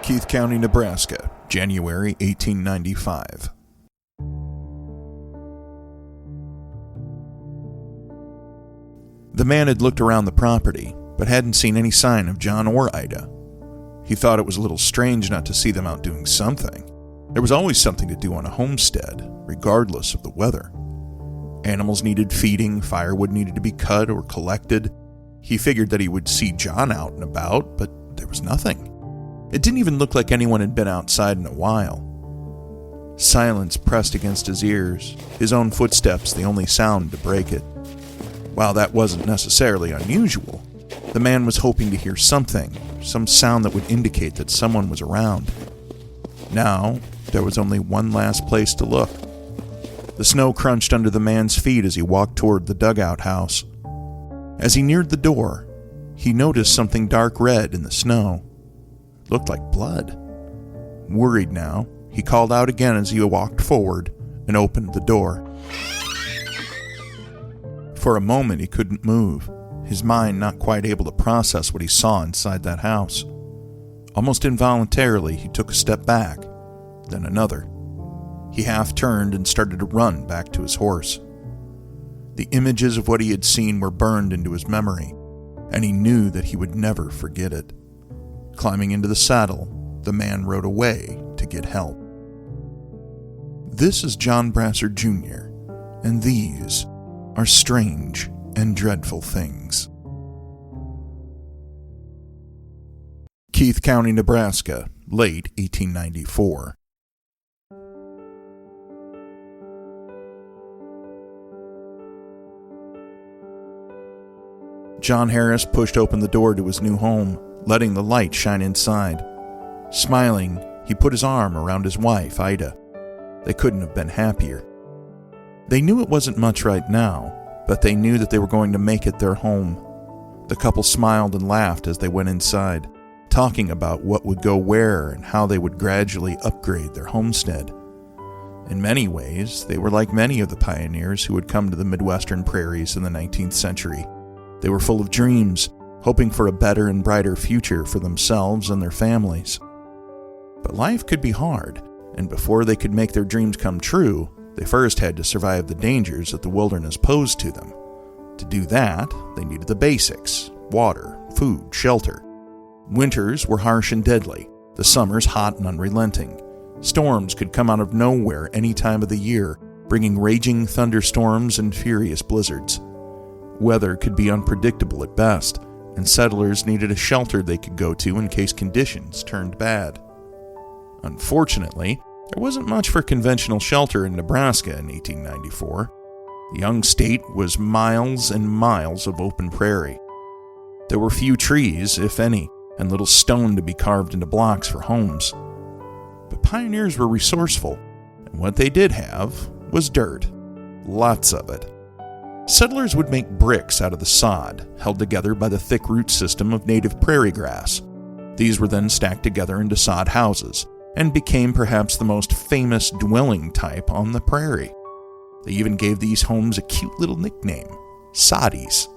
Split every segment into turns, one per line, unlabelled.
Keith County, Nebraska, January 1895. The man had looked around the property, but hadn't seen any sign of John or Ida. He thought it was a little strange not to see them out doing something. There was always something to do on a homestead, regardless of the weather. Animals needed feeding, firewood needed to be cut or collected. He figured that he would see John out and about, but there was nothing. It didn't even look like anyone had been outside in a while. Silence pressed against his ears, his own footsteps the only sound to break it. While that wasn't necessarily unusual, the man was hoping to hear something, some sound that would indicate that someone was around. Now, there was only one last place to look. The snow crunched under the man's feet as he walked toward the dugout house. As he neared the door, he noticed something dark red in the snow. Looked like blood. Worried now, he called out again as he walked forward and opened the door. For a moment he couldn't move, his mind not quite able to process what he saw inside that house. Almost involuntarily, he took a step back, then another. He half turned and started to run back to his horse. The images of what he had seen were burned into his memory, and he knew that he would never forget it. Climbing into the saddle, the man rode away to get help. This is John Brassard Jr., and these are strange and dreadful things. Keith County, Nebraska, late 1894. John Harris pushed open the door to his new home, letting the light shine inside. Smiling, he put his arm around his wife, Ida. They couldn't have been happier. They knew it wasn't much right now, but they knew that they were going to make it their home. The couple smiled and laughed as they went inside, talking about what would go where and how they would gradually upgrade their homestead. In many ways, they were like many of the pioneers who had come to the Midwestern prairies in the 19th century. They were full of dreams, hoping for a better and brighter future for themselves and their families. But life could be hard, and before they could make their dreams come true, they first had to survive the dangers that the wilderness posed to them. To do that, they needed the basics: water, food, shelter. Winters were harsh and deadly, the summers hot and unrelenting. Storms could come out of nowhere any time of the year, bringing raging thunderstorms and furious blizzards. Weather could be unpredictable at best, and settlers needed a shelter they could go to in case conditions turned bad. Unfortunately, there wasn't much for conventional shelter in Nebraska in 1894. The young state was miles and miles of open prairie. There were few trees, if any, and little stone to be carved into blocks for homes. But pioneers were resourceful, and what they did have was dirt. Lots of it. Settlers would make bricks out of the sod, held together by the thick root system of native prairie grass. These were then stacked together into sod houses, and became perhaps the most famous dwelling type on the prairie. They even gave these homes a cute little nickname, soddies.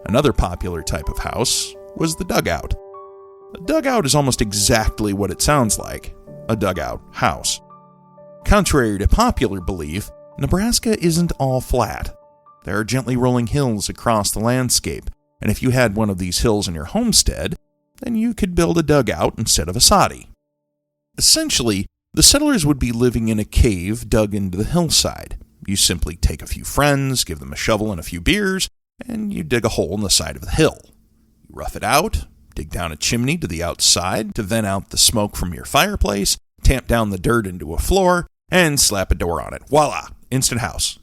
Another popular type of house was the dugout. A dugout is almost exactly what it sounds like, a dugout house. Contrary to popular belief, Nebraska isn't all flat. There are gently rolling hills across the landscape, and if you had one of these hills in your homestead, then you could build a dugout instead of a soddy. Essentially, the settlers would be living in a cave dug into the hillside. You simply take a few friends, give them a shovel and a few beers, and you dig a hole in the side of the hill. You rough it out, dig down a chimney to the outside to vent out the smoke from your fireplace, tamp down the dirt into a floor, and slap a door on it. Voila! Instant house.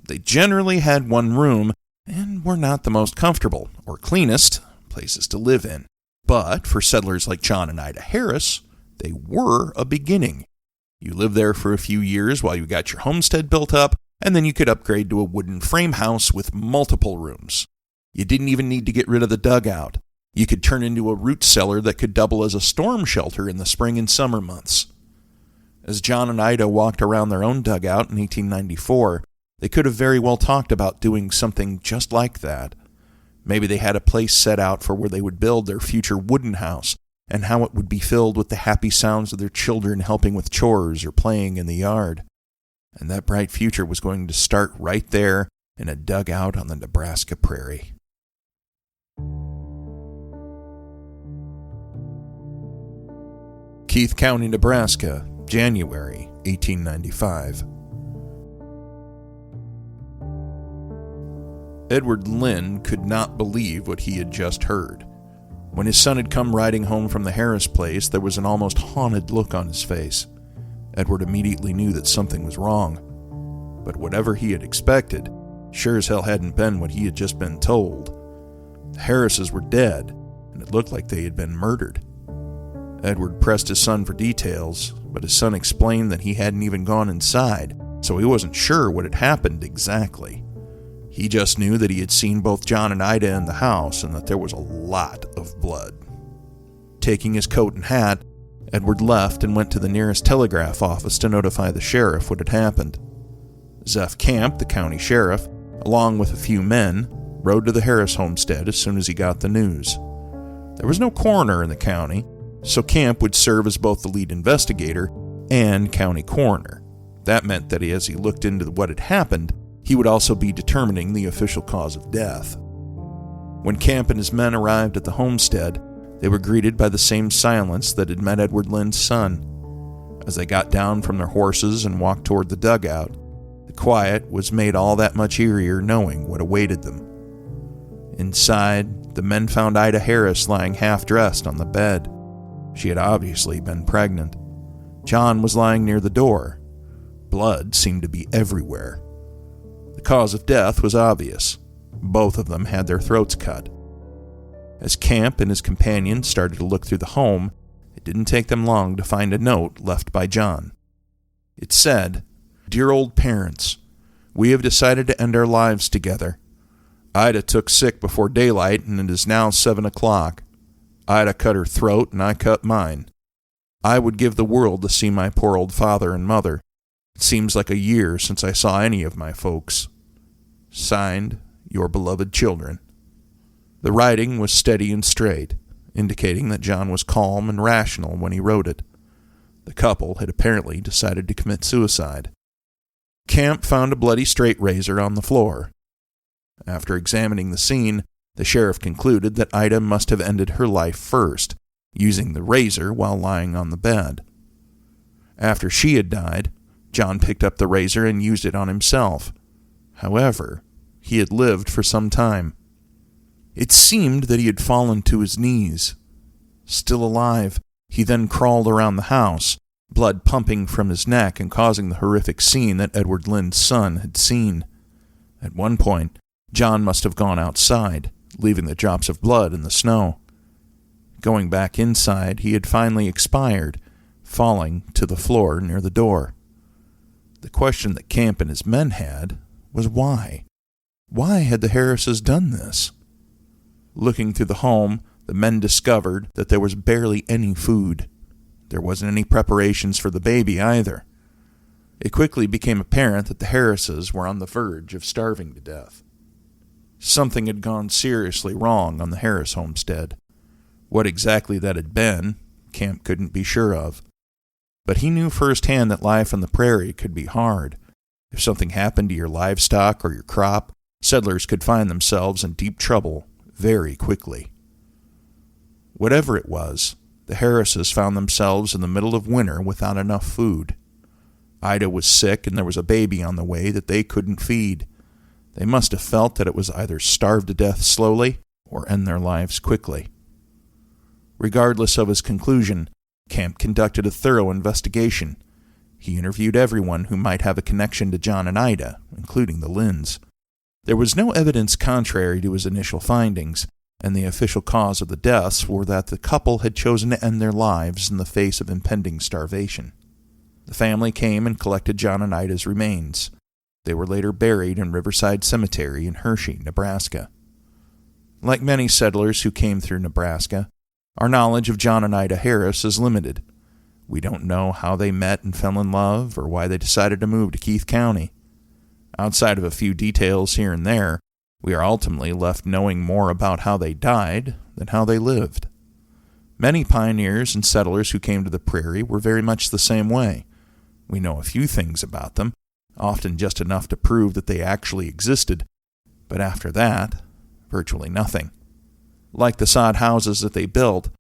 They generally had one room, and were not the most comfortable or cleanest places to live in. But for settlers like John and Ida Harris, they were a beginning. You lived there for a few years while you got your homestead built up, and then you could upgrade to a wooden frame house with multiple rooms. You didn't even need to get rid of the dugout. You could turn into a root cellar that could double as a storm shelter in the spring and summer months. As John and Ida walked around their own dugout in 1894, they could have very well talked about doing something just like that. Maybe they had a place set out for where they would build their future wooden house, and how it would be filled with the happy sounds of their children helping with chores or playing in the yard. And that bright future was going to start right there in a dugout on the Nebraska prairie. Keith County, Nebraska, January 1895. Edward Lynn could not believe what he had just heard. When his son had come riding home from the Harris place, there was an almost haunted look on his face. Edward immediately knew that something was wrong. But whatever he had expected, sure as hell hadn't been what he had just been told. The Harrises were dead, and it looked like they had been murdered. Edward pressed his son for details, but his son explained that he hadn't even gone inside, so he wasn't sure what had happened exactly. He just knew that he had seen both John and Ida in the house and that there was a lot of blood. Taking his coat and hat, Edward left and went to the nearest telegraph office to notify the sheriff what had happened. Zeph Camp, the county sheriff, along with a few men, rode to the Harris homestead as soon as he got the news. There was no coroner in the county, so Camp would serve as both the lead investigator and county coroner. That meant that as he looked into what had happened, he would also be determining the official cause of death. When Camp and his men arrived at the homestead, they were greeted by the same silence that had met Edward Lynn's son. As they got down from their horses and walked toward the dugout, the quiet was made all that much eerier knowing what awaited them. Inside, the men found Ida Harris lying half-dressed on the bed. She had obviously been pregnant. John was lying near the door. Blood seemed to be everywhere. The cause of death was obvious. Both of them had their throats cut. As Camp and his companion started to look through the home, it didn't take them long to find a note left by John. It said, "Dear old parents, we have decided to end our lives together. Ida took sick before daylight and it is now 7 o'clock. Ida cut her throat and I cut mine. I would give the world to see my poor old father and mother. It seems like a year since I saw any of my folks. Signed, your beloved children." The writing was steady and straight, indicating that John was calm and rational when he wrote it. The couple had apparently decided to commit suicide. Camp found a bloody straight razor on the floor. After examining the scene, the sheriff concluded that Ida must have ended her life first, using the razor while lying on the bed. After she had died, John picked up the razor and used it on himself. However, he had lived for some time. It seemed that he had fallen to his knees. Still alive, he then crawled around the house, blood pumping from his neck and causing the horrific scene that Edward Lynn's son had seen. At one point, John must have gone outside, leaving the drops of blood in the snow. Going back inside, he had finally expired, falling to the floor near the door. The question that Camp and his men had was why? Why had the Harrises done this? Looking through the home, the men discovered that there was barely any food. There wasn't any preparations for the baby either. It quickly became apparent that the Harrises were on the verge of starving to death. Something had gone seriously wrong on the Harris homestead. What exactly that had been, Camp couldn't be sure of. But he knew firsthand that life on the prairie could be hard. If something happened to your livestock or your crop, settlers could find themselves in deep trouble very quickly. Whatever it was, the Harrises found themselves in the middle of winter without enough food. Ida was sick and there was a baby on the way that they couldn't feed. They must have felt that it was either starve to death slowly or end their lives quickly. Regardless of his conclusion, Camp conducted a thorough investigation. He interviewed everyone who might have a connection to John and Ida, including the Lynns. There was no evidence contrary to his initial findings, and the official cause of the deaths were that the couple had chosen to end their lives in the face of impending starvation. The family came and collected John and Ida's remains. They were later buried in Riverside Cemetery in Hershey, Nebraska. Like many settlers who came through Nebraska, our knowledge of John and Ida Harris is limited. We don't know how they met and fell in love or why they decided to move to Keith County. Outside of a few details here and there, we are ultimately left knowing more about how they died than how they lived. Many pioneers and settlers who came to the prairie were very much the same way. We know a few things about them, often just enough to prove that they actually existed, but after that, virtually nothing. Like the sod houses that they built,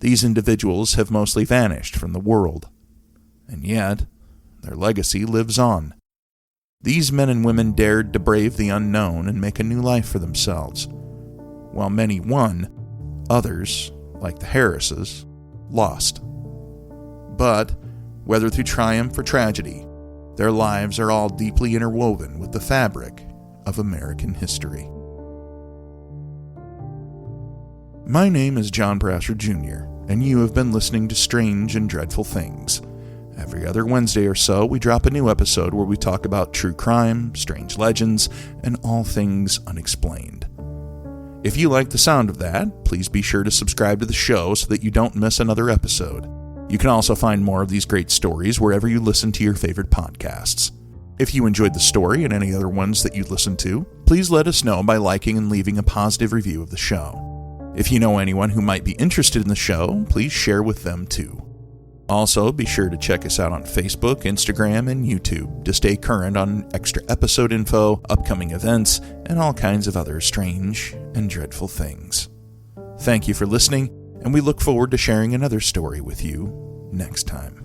these individuals have mostly vanished from the world. And yet, their legacy lives on. These men and women dared to brave the unknown and make a new life for themselves. While many won, others, like the Harrises, lost. But, whether through triumph or tragedy, their lives are all deeply interwoven with the fabric of American history. My name is John Brasher Jr., and you have been listening to Strange and Dreadful Things. Every other Wednesday or so, we drop a new episode where we talk about true crime, strange legends, and all things unexplained. If you like the sound of that, please be sure to subscribe to the show so that you don't miss another episode. You can also find more of these great stories wherever you listen to your favorite podcasts. If you enjoyed the story and any other ones that you listen to, please let us know by liking and leaving a positive review of the show. If you know anyone who might be interested in the show, please share with them too. Also, be sure to check us out on Facebook, Instagram, and YouTube to stay current on extra episode info, upcoming events, and all kinds of other strange and dreadful things. Thank you for listening, and we look forward to sharing another story with you next time.